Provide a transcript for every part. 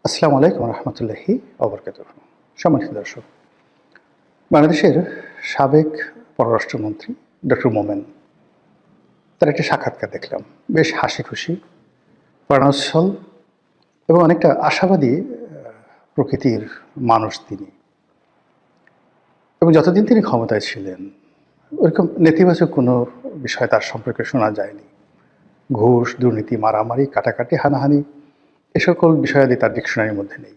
আসসালামু আলাইকুম রহমতুল্লাহি ওবরকাতুহ। সম্মানিত দর্শক, বাংলাদেশের সাবেক পররাষ্ট্রমন্ত্রী ডক্টর মোমেন, তার একটি সাক্ষাৎকার দেখলাম। বেশ হাসি খুশি, প্রাণোচ্ছল এবং অনেকটা আশাবাদী প্রকৃতির মানুষ তিনি। এবং যতদিন তিনি ক্ষমতায় ছিলেন ওরকম নেতিবাচক কোনো বিষয় তার সম্পর্কে শোনা যায়নি। ঘুষ, দুর্নীতি, মারামারি, কাটাকাটি, হানাহানি এ সকল বিষয়াদি তার ডিকশনারির মধ্যে নেই।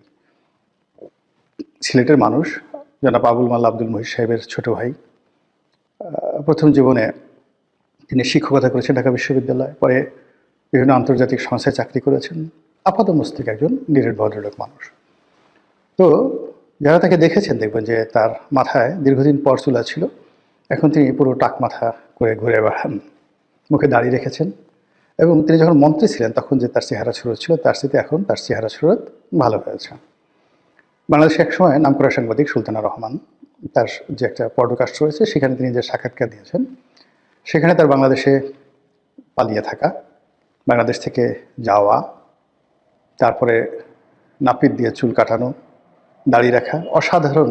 সিলেটের মানুষ, জনাব আবুল মাল্লা আব্দুল মহিদ সাহেবের ছোট ভাই। প্রথম জীবনে তিনি শিক্ষকতা করেছেন ঢাকা বিশ্ববিদ্যালয়, পরে বিভিন্ন আন্তর্জাতিক সংস্থায় চাকরি করেছেন। আপাতমস্তক একজন নিরেট ভদ্রলোক মানুষ। তো যারা তাকে দেখেছেন দেখবেন যে তার মাথায় দীর্ঘদিন পর চুলা ছিল, এখন তিনি পুরো টাক মাথা করে ঘুরে বেড়ান, মুখে দাড়ি রেখেছেন। এবং তিনি যখন মন্ত্রী ছিলেন তখন যে তার চেহারা সুরত ছিল তার সাথে এখন তার চেহারা সুরত ভালো হয়েছে। বাংলাদেশে একসময় নামকরা সাংবাদিক সুলতানা রহমান, তার যে একটা পডকাস্ট রয়েছে সেখানে তিনি যে সাক্ষাৎকার দিয়েছেন, সেখানে তার বাংলাদেশে পালিয়ে থাকা, বাংলাদেশ থেকে যাওয়া, তারপরে নাপিত দিয়ে চুল কাটানো, দাড়ি রাখা, অসাধারণ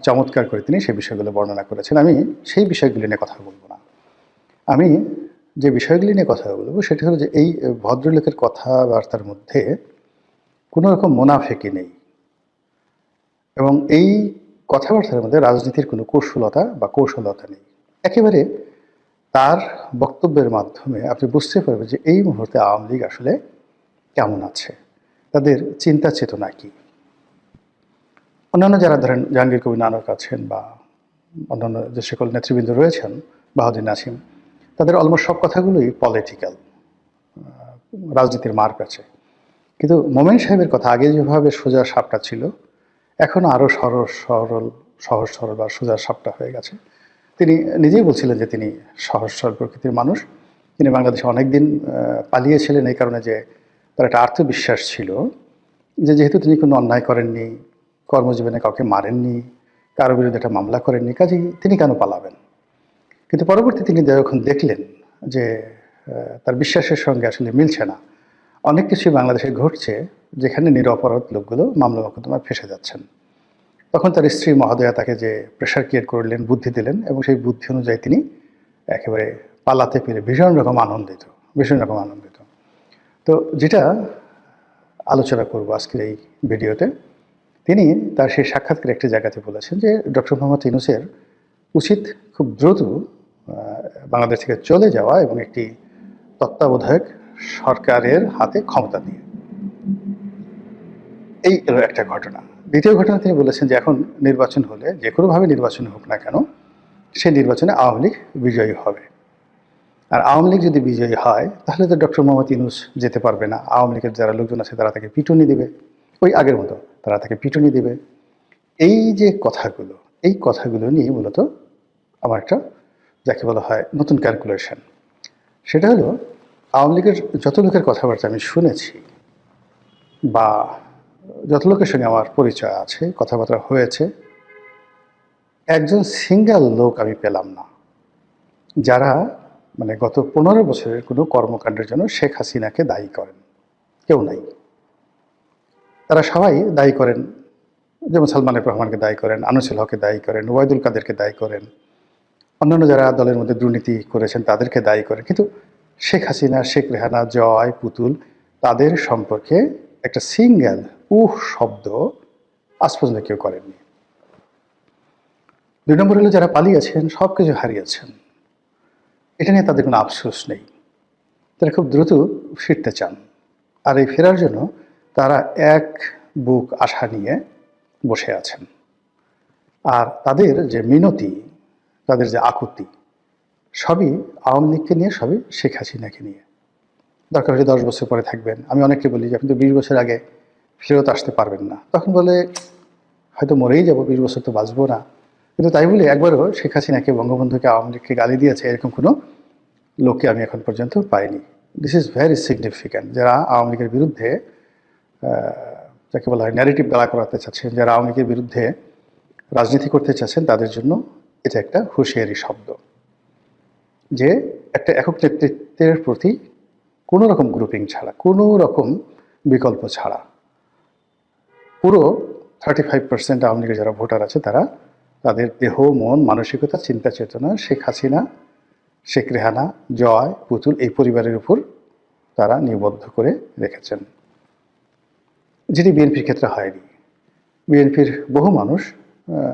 চমৎকার করে তিনি সেই বিষয়গুলো বর্ণনা করেছেন। আমি সেই বিষয়গুলি নিয়ে কথা বলবো না। আমি যে বিষয়গুলি নিয়ে কথা বলবো সেটা হলো যে এই ভদ্রলোকের কথাবার্তার মধ্যে কোনো রকম মুনাফেকি নেই এবং এই কথাবার্তার মধ্যে রাজনীতির কোনো কৌশলতা নেই। একেবারে তার বক্তব্যের মাধ্যমে আপনি বুঝতে পারবেন যে এই মুহূর্তে আওয়ামী লীগ আসলে কেমন আছে, তাদের চিন্তা চেতনা কী। অন্যান্য যারা ধরেন জাহাঙ্গীর কবির নানক আছেন বা অন্যান্য যে সকল নেতৃবৃন্দ রয়েছেন, বাহাদুর নাসিম, তাদের অলমোস্ট সব কথাগুলোই পলিটিক্যাল, রাজনীতির মার কাছে। কিন্তু মোমেন সাহেবের কথা আগে যেভাবে সোজা সাপটা ছিল, এখন আরও সহজ সরল বা সোজা সাপটা হয়ে গেছে। তিনি নিজেই বলছিলেন যে তিনি সহজ সরল প্রকৃতির মানুষ। তিনি বাংলাদেশে অনেক দিন পালিয়েছিলেন এই কারণে যে তার একটা আত্মবিশ্বাস ছিল যে যেহেতু তিনি কোনো অন্যায় করেননি, কর্মজীবনে কাউকে মারেননি, কারো বিরুদ্ধে একটা মামলা করেননি, কাজেই তিনি কেন পালাবেন। কিন্তু পরবর্তী তিনি যখন দেখলেন যে তার বিশ্বাসের সঙ্গে আসলে মিলছে না, অনেক কিছুই বাংলাদেশে ঘটছে যেখানে নিরপরাধ লোকগুলো মামলা মোকদ্দমায় ফেঁসে যাচ্ছেন, তখন তার স্ত্রী মহোদয়া তাকে যে প্রেশার ক্রিয়েট করলেন, বুদ্ধি দিলেন এবং সেই বুদ্ধি অনুযায়ী তিনি একেবারে পালাতে পেরে ভীষণ রকম আনন্দিত। তো যেটা আলোচনা করব আজকের এই ভিডিওতে, তিনি তার সেই সাক্ষাৎকারে একটি জায়গাতে বলেছেন যে ডক্টর মোহাম্মদ ইউনূসের উচিত খুব দ্রুত বাংলাদেশ থেকে চলে যাওয়া এবং একটি তত্ত্বাবধায়ক সরকারের হাতে ক্ষমতা দিয়ে। এই এলো একটা ঘটনা। দ্বিতীয় ঘটনা, তিনি বলেছেন যে এখন নির্বাচন হলে যে কোনোভাবে নির্বাচন হোক না কেন, সেই নির্বাচনে আওয়ামী লীগ বিজয়ী হবে। আর আওয়ামী লীগ যদি বিজয়ী হয় তাহলে তো ডক্টর মোহাম্মদ ইউনূস যেতে পারবে না। আওয়ামী লীগের যারা লোকজন আছে তারা তাকে পিটুনি দেবে, ওই আগের মতো তারা তাকে পিটুনি দেবে। এই যে কথাগুলো, এই কথাগুলো নিয়ে মূলত আমার একটা, যাকে বলা হয় নতুন ক্যালকুলেশন, সেটা হলো আওয়ামী লীগের যত লোকের কথাবার্তা আমি শুনেছি বা যত লোকের সঙ্গে আমার পরিচয় আছে, কথাবার্তা হয়েছে, একজন সিঙ্গেল লোক আমি পেলাম না যারা মানে গত 15 বছরের কোনো কর্মকাণ্ডের জন্য শেখ হাসিনাকে দায়ী করেন। কেউ নাই। তারা সবাই দায়ী করেন, যেমন সালমান এফ রহমানকে দায়ী করেন, আনিসুল হককে দায়ী করেন, ওবায়দুল কাদেরকে দায়ী করেন, অন্যান্য যারা দলের মধ্যে দুর্নীতি করেছেন তাদেরকে দায়ী করেন। কিন্তু শেখ হাসিনা, শেখ রেহানা, জয়, পুতুল, তাদের সম্পর্কে একটা সিঙ্গেল শব্দ আজ পর্যন্ত কেউ করেননি। 2 নম্বর হলো যারা পালিয়েছেন, সব কিছু হারিয়েছেন, এটা নিয়ে তাদের কোনো আফসোস নেই। তারা খুব দ্রুত ফিরতে চান। আর এই ফেরার জন্য তারা এক বুক আশা নিয়ে বসে আছেন। আর তাদের যে মিনতি, তাদের যে আকুতি, সবই আওয়ামী লীগকে নিয়ে, সবই শেখ হাসিনাকে নিয়ে। দরকার হলে 10 বছর পরে থাকবেন। আমি অনেককে বলি যে আপনি তো 20 বছর আগে ফেরত আসতে পারবেন না। তখন বলে হয়তো মরেই যাব, 20 বছর তো বাঁচবো না। কিন্তু তাই বলে একবারও শেখ হাসিনাকে, বঙ্গবন্ধুকে, আওয়ামী লীগকে গালি দিয়েছে এরকম কোনো লোককে আমি এখন পর্যন্ত পাইনি। This is very significant. যারা আওয়ামী লীগের বিরুদ্ধে, যাকে বলা হয় ন্যারেটিভ দাঁড়া করাতে চাচ্ছেন, যারা আওয়ামী লীগের বিরুদ্ধে রাজনীতি করতে চাচ্ছেন, তাদের জন্য এটা একটা হুঁশিয়ারি শব্দ যে একটা একক নেতৃত্বের প্রতি কোনো রকম গ্রুপিং ছাড়া, কোনো রকম বিকল্প ছাড়া পুরো 35% আওয়ামী লীগের যারা ভোটার আছে তারা তাদের দেহ, মন, মানসিকতা, চিন্তা চেতনা শেখ হাসিনা, শেখ রেহানা, জয়, পুতুল এই পরিবারের উপর তারা নিবদ্ধ করে রেখেছেন, যেটি বিএনপির ক্ষেত্রে হয়নি। বিএনপির বহু মানুষ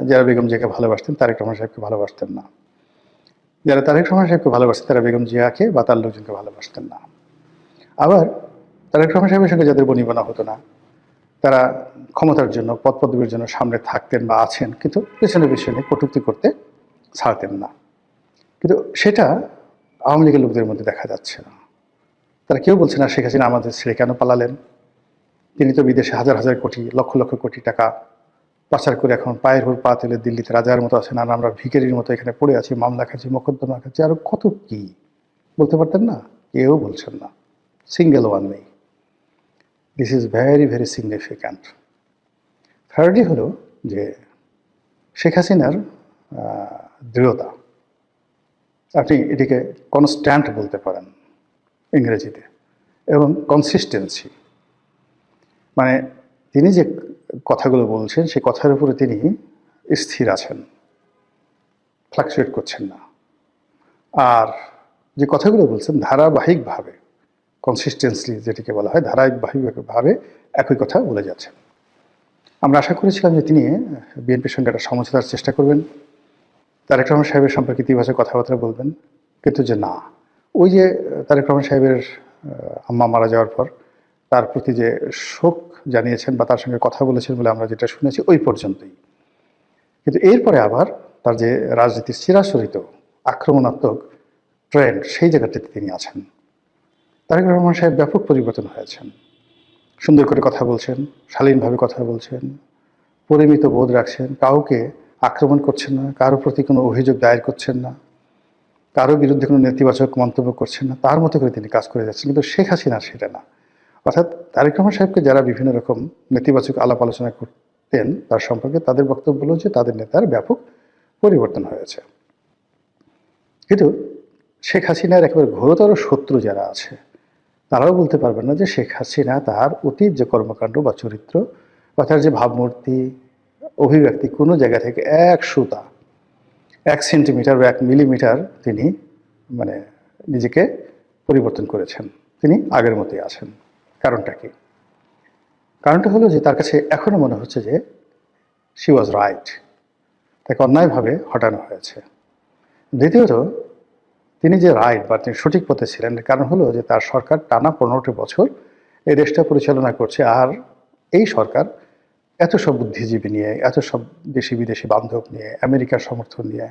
যারা বেগম জিয়াকে ভালোবাসতেন তারেক রহমান সাহেবকে ভালোবাসতেন না, যারা তারেক রহমান সাহেবকে ভালোবাসতেন তারা বেগম জিয়াকে বা তার লোকজনকে ভালোবাসতেন না। আবার তারেক রহমান সাহেবের সঙ্গে যাদের বনিবনা হতো না তারা ক্ষমতার জন্য, পদ পদবীর জন্য সামনে থাকতেন বা আছেন, কিন্তু পেছনে পেছনে কটূক্তি করতে ছাড়তেন না। কিন্তু সেটা আওয়ামী লীগের লোকদের মধ্যে দেখা যাচ্ছে না। তারা কেউ বলছে না শেখ হাসিনা আমাদের ছেড়ে কেন পালালেন, তিনি তো বিদেশে হাজার হাজার কোটি, লক্ষ লক্ষ কোটি টাকা পাচার করে এখন পায়ের উপর পা তুলে দিল্লিতে রাজার মতো আছেন, আর আমরা ভিখারির মতো এখানে পড়ে আছি, মামলা খাচ্ছি, মোকদ্দমা খাচ্ছি, আরো কত কি বলতে পারতেন না? কেউ বলছেন না, সিঙ্গেল ওয়ান নেই। This is very very significant. Thirdly হলো যে শেখ হাসিনার দৃঢ়তা, আপনি এটিকে কনস্ট্যান্ট বলতে পারেন ইংরেজিতে, এবং কনসিস্টেন্সি, মানে তিনি যে কথাগুলো বলছেন সেই কথার উপরে তিনি স্থির আছেন, ফ্লাকচুয়েট করছেন না। আর যে কথাগুলো বলছেন ধারাবাহিকভাবে, কনসিস্টেন্সলি যেটিকে বলা হয়, ধারাবাহিকভাবে একই কথা বলে যাচ্ছেন। আমরা আশা করেছিলাম যে তিনি বিএনপির সঙ্গে একটা সমঝোতার চেষ্টা করবেন, তারেক রহমান সাহেবের সম্পর্কে ইতিবাচক কথাবার্তা বলবেন, কিন্তু যে না, ওই যে তারেক রহমান সাহেবের আম্মা মারা যাওয়ার পর তার প্রতি যে শোক জানিয়েছেন বা তার সঙ্গে কথা বলেছেন বলে আমরা যেটা শুনেছি ওই পর্যন্তই। কিন্তু এরপরে আবার তার যে রাজনীতির চিরাচরিত আক্রমণাত্মক ট্রেন্ড, সেই জায়গাটিতে তিনি আছেন। তারেক রহমান সাহেব ব্যাপক পরিবর্তন হয়েছেন, সুন্দর করে কথা বলছেন, শালীনভাবে কথা বলছেন, পরিমিত বোধ রাখছেন, কাউকে আক্রমণ করছেন না, কারো প্রতি কোনো অভিযোগ দায়ের করছেন না, কারো বিরুদ্ধে কোনো নেতিবাচক মন্তব্য করছেন না, তার মতো করে তিনি কাজ করে যাচ্ছেন। কিন্তু শেখ হাসিনা সেটা না। অর্থাৎ তারেক রহমান সাহেবকে যারা বিভিন্ন রকম নেতিবাচক আলাপ আলোচনা করতেন তার সম্পর্কে, তাদের বক্তব্য হলো যে তাদের নেতার ব্যাপক পরিবর্তন হয়েছে। কিন্তু শেখ হাসিনার একেবারে ঘোরতর শত্রু যারা আছে তারাও বলতে পারবেন না যে শেখ হাসিনা তার অতীত যে কর্মকাণ্ড বা চরিত্র বা তার যে ভাবমূর্তি, অভিব্যক্তি, কোনো জায়গা থেকে এক সুতা, 1 সেন্টিমিটার বা 1 মিলিমিটার তিনি মানে নিজেকে পরিবর্তন করেছেন। তিনি আগের মতোই আছেন। কারণটা কি? কারণটা হলো যে তার কাছে এখনো মনে হচ্ছে যে শি ওয়াজ রাইট, তাকে অন্যায়ভাবে হটানো হয়েছে। দ্বিতীয়ত, তিনি যে রাইট বা তিনি সঠিক পথে ছিলেন, কারণ হলো যে তার সরকার টানা 15টি বছর এই দেশটা পরিচালনা করছে, আর এই সরকার এত সব বুদ্ধিজীবী নিয়ে, এত সব দেশি বিদেশি বান্ধব নিয়ে, আমেরিকার সমর্থন নিয়ে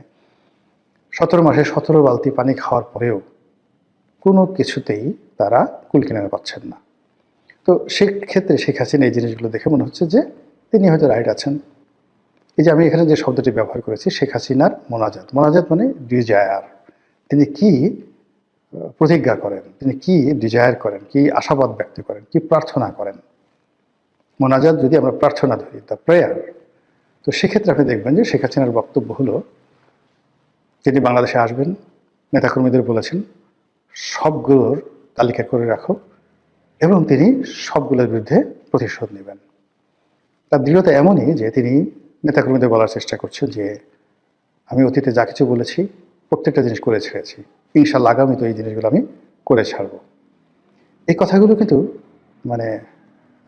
17 মাসে 17 বালতি পানি খাওয়ার পরেও কোনো কিছুতেই তারা কুল কিনারা পাচ্ছেন না। তো সেক্ষেত্রে শেখ হাসিনা এই জিনিসগুলো দেখে মনে হচ্ছে যে তিনি হয়তো রাইট আছেন। এই যে আমি এখানে যে শব্দটি ব্যবহার করেছি, শেখ হাসিনার মোনাজাত, মোনাজাত মানে ডিজায়ার, তিনি কি প্রতিজ্ঞা করেন, তিনি কি ডিজায়ার করেন, কি আশাবাদ ব্যক্ত করেন, কি প্রার্থনা করেন। মোনাজাত যদি আমরা প্রার্থনা ধরি, দ্য প্রেয়ার, তো সেক্ষেত্রে আপনি দেখবেন যে শেখ হাসিনার বক্তব্য হলো তিনি বাংলাদেশে আসবেন, নেতাকর্মীদের বলেছেন সবগুলোর তালিকা করে রাখো, এবং তিনি সবগুলোর বিরুদ্ধে প্রতিশোধ নেবেন। তার দৃঢ়তা এমনই যে তিনি নেতাকর্মীদের বলার চেষ্টা করছেন যে আমি অতীতে যা কিছু বলেছি প্রত্যেকটা জিনিস করে ছেড়েছি, ইনশাল্লাহ আগামী তো এই জিনিসগুলো আমি করে ছাড়ব। এই কথাগুলো কিন্তু মানে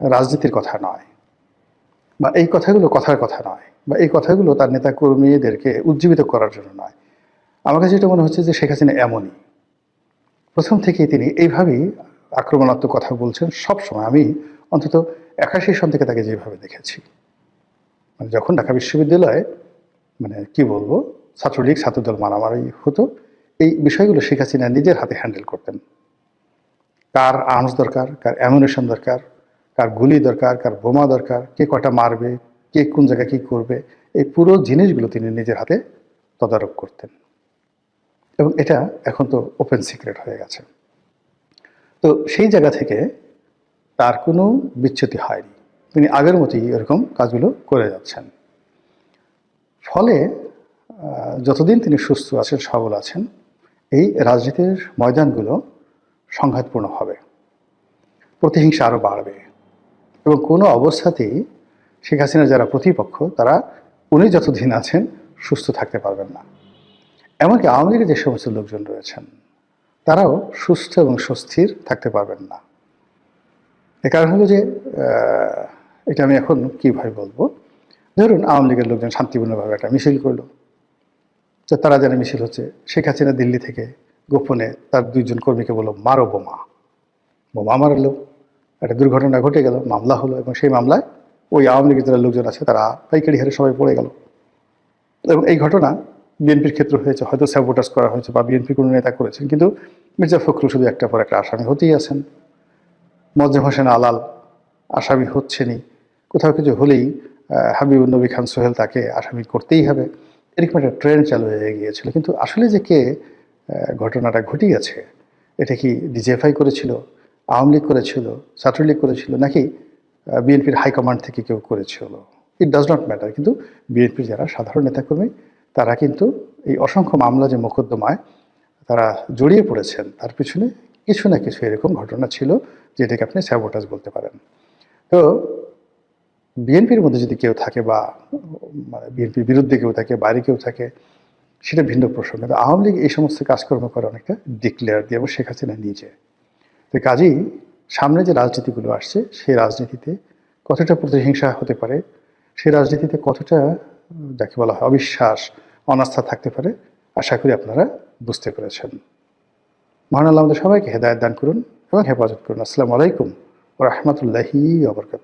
রাজনীতির কথা নয়, বা এই কথাগুলো কথার কথা নয়, বা এই কথাগুলো তার নেতাকর্মীদেরকে উজ্জীবিত করার জন্য নয়। আমার কাছে যেটা মনে হচ্ছে যে শেখ হাসিনা এমনই, প্রথম থেকেই তিনি এইভাবেই আক্রমণাত্মক কথা বলছেন সব সময়। আমি অন্তত 81 সন থেকে তাকে যেভাবে দেখেছি, মানে যখন ঢাকা বিশ্ববিদ্যালয়ে মানে কি বলবো ছাত্রলীগ ছাত্রদল মারামারি হতো, এই বিষয়গুলো শেখ হাসিনা নিজের হাতে হ্যান্ডেল করতেন। কার আর্মস দরকার, কার অ্যামুনিশন দরকার, কার গুলি দরকার, কার বোমা দরকার, কে কটা মারবে, কে কোন জায়গায় কী করবে, এই পুরো জিনিসগুলো তিনি নিজের হাতে তদারক করতেন। এবং এটা এখন তো ওপেন সিক্রেট হয়ে গেছে। তো সেই জায়গা থেকে তার কোনো বিচ্যুতি হয়নি, তিনি আগের মতোই এরকম কাজগুলো করে যাচ্ছেন। ফলে যতদিন তিনি সুস্থ আছেন, সবল আছেন, এই রাজনীতির ময়দানগুলো সংঘাতপূর্ণ হবে, প্রতিহিংসা আরও বাড়বে, এবং কোনো অবস্থাতেই শেখ হাসিনার যারা প্রতিপক্ষ তারা উনি যতদিন আছেন সুস্থ থাকতে পারবেন না। এমনকি আওয়ামী লীগের যে সমস্ত লোকজন রয়েছেন তারাও সুস্থ এবং সুস্থির থাকতে পারবেন না। এর কারণ হলো যে এটা আমি এখন কীভাবে বলবো, ধরুন আওয়ামী লীগের লোকজন শান্তিপূর্ণভাবে একটা মিছিল করলো, তো তারা জানে মিছিল হচ্ছে, শেখ হাসিনা দিল্লি থেকে গোপনে তার 2 জন কর্মীকে বললো মারো বোমা, বোমা মারলো, একটা দুর্ঘটনা ঘটে গেল, মামলা হলো, এবং সেই মামলায় ওই আওয়ামী লীগের যারা লোকজন আছে তারা পাইকারি হারে সবাই পড়ে গেল। এবং এই ঘটনা বিএনপির ক্ষেত্রে হয়েছে, হয়তো স্যাবোটাজ করা হয়েছে বা বিএনপির কোনো নেতা করেছেন, কিন্তু মির্জা ফখরুল শুধু একটার পর একটা আসামি হতেই আছেন। মোয়াজ্জেম হোসেন আলাল আসামি হচ্ছেনই, কোথাও কিছু হলেই হাবিবুর নবী খান সোহেল তাকে আসামি করতেই হবে, এরকম একটা ট্রেন্ড চালু হয়ে গিয়েছিল। কিন্তু আসলে যে কে ঘটনাটা ঘটিয়েছে, এটা কি ডিজিএফআই করেছিল, আওয়ামী লীগ করেছিল, ছাত্রলীগ করেছিল, নাকি বিএনপির হাইকমান্ড থেকে কেউ করেছিল, ইট ডাজ নট ম্যাটার। কিন্তু বিএনপির যারা সাধারণ নেতাকর্মী তারা কিন্তু এই অসংখ্য মামলা যে মোকদ্দমায় তারা জড়িয়ে পড়েছেন তার পিছনে কিছু না কিছু এরকম ঘটনা ছিল যেটাকে আপনি স্যাবোটাজ বলতে পারেন। তো বিএনপির মধ্যে যদি কেউ থাকে বা মানে বিএনপির বিরুদ্ধে কেউ থাকে, বাইরে কেউ থাকে, সেটা ভিন্ন প্রসঙ্গ। কিন্তু আওয়ামী লীগ এই সমস্ত কাজকর্ম করে অনেকটা ডিক্লেয়ার দিয়ে, এবং শেখ হাসিনা নিজে। তো কাজেই সামনে যে রাজনীতিগুলো আসছে সেই রাজনীতিতে কতটা প্রতিহিংসা হতে পারে, সেই রাজনীতিতে কতটা যাকে বলা হয় অবিশ্বাস, অনাস্থা থাকতে পারে, আশা করি আপনারা বুঝতে পেরেছেন। মহান আল্লাহ আমাদের সবাইকে হেদায়েত দান করুন এবং হেফাজত করুন। আসসালামু আলাইকুম ওয়া রাহমাতুল্লাহি ওয়া বারাকাতুহু।